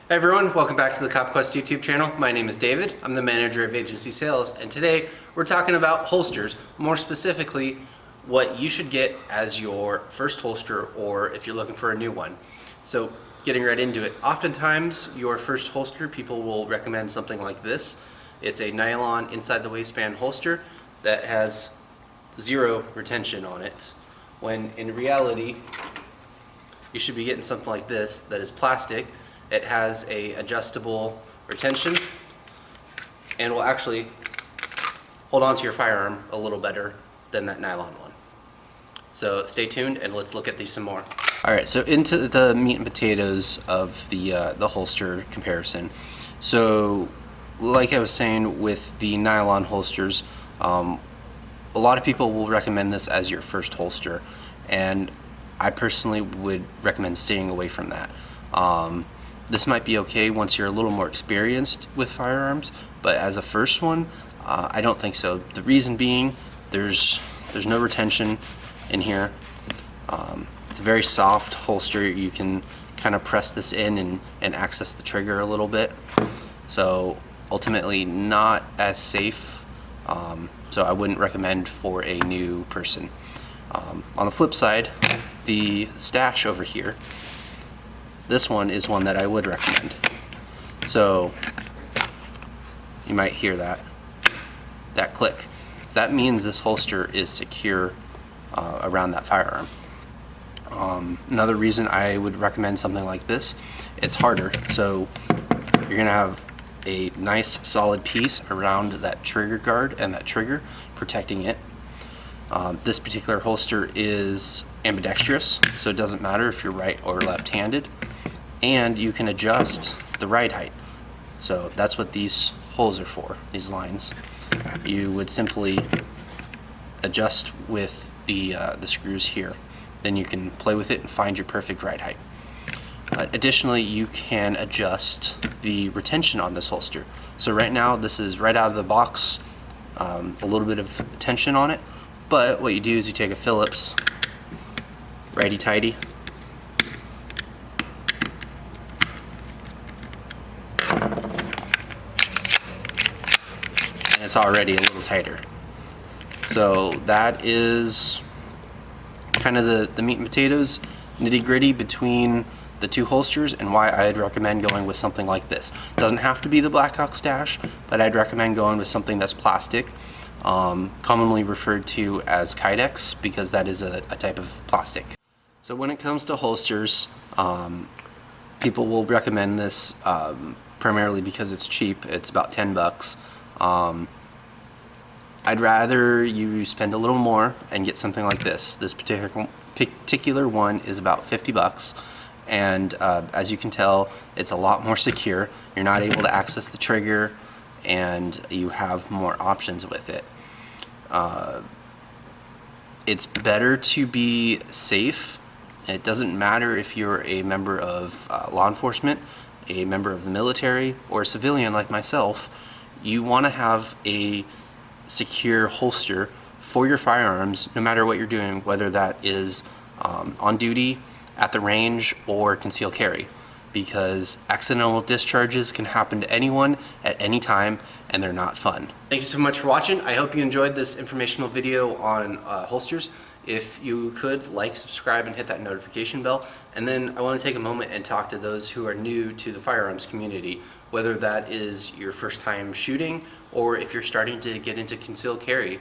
Hey everyone, welcome back to the CopQuest YouTube channel. My name is David. I'm the manager of agency sales, and today we're talking about holsters, more specifically what you should get as your first holster or if you're looking for a new one. So getting right into it, oftentimes your first holster, people will recommend something like this. It's a nylon inside the waistband holster that has zero retention on it, when in reality you should be getting something like this that is plastic. It has a adjustable retention and will actually hold on to your firearm a little better than that nylon one. So stay tuned and let's look at these some more. Alright, so into the meat and potatoes of the holster comparison. So like I was saying with the nylon holsters, a lot of people will recommend this as your first holster, and I personally would recommend staying away from that. This might be okay once you're a little more experienced with firearms, but as a first one, I don't think so. The reason being, there's no retention in here. It's a very soft holster. You can kind of press this in and access the trigger a little bit. So ultimately not as safe. So I wouldn't recommend for a new person. On the flip side, the Stache over here, this one is one that I would recommend. So you might hear that click. So that means this holster is secure around that firearm. Another reason I would recommend something like this, it's harder. So you're gonna have a nice solid piece around that trigger guard and that trigger protecting it. This particular holster is ambidextrous, so it doesn't matter if you're right or left-handed, and you can adjust the ride height. So that's what these holes are for, these lines. You would simply adjust with the screws here. Then you can play with it and find your perfect ride height. Additionally, you can adjust the retention on this holster. So right now, this is right out of the box, a little bit of tension on it, but what you do is you take a Phillips righty-tighty, and it's already a little tighter. So that is kind of the meat and potatoes, nitty-gritty between the two holsters and why I'd recommend going with something like this. Doesn't have to be the Blackhawk Stache, but I'd recommend going with something that's plastic, commonly referred to as Kydex, because that is a type of plastic. So when it comes to holsters, people will recommend this primarily because it's cheap. It's about 10 bucks. I'd rather you spend a little more and get something like this. This particular one is about 50 bucks. And as you can tell, it's a lot more secure. You're not able to access the trigger, and you have more options with it. It's better to be safe. It doesn't matter if you're a member of law enforcement, a member of the military, or a civilian like myself. You want to have a secure holster for your firearms no matter what you're doing, whether that is on duty, at the range, or concealed carry, because accidental discharges can happen to anyone at any time, and they're not fun. Thank you so much for watching. I hope you enjoyed this informational video on holsters. If you could, like, subscribe, and hit that notification bell. And then I want to take a moment and talk to those who are new to the firearms community, whether that is your first time shooting or if you're starting to get into concealed carry.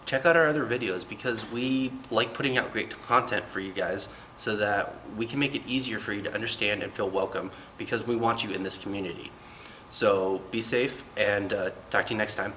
Check out our other videos, because we like putting out great content for you guys so that we can make it easier for you to understand and feel welcome, because we want you in this community. So be safe, and talk to you next time.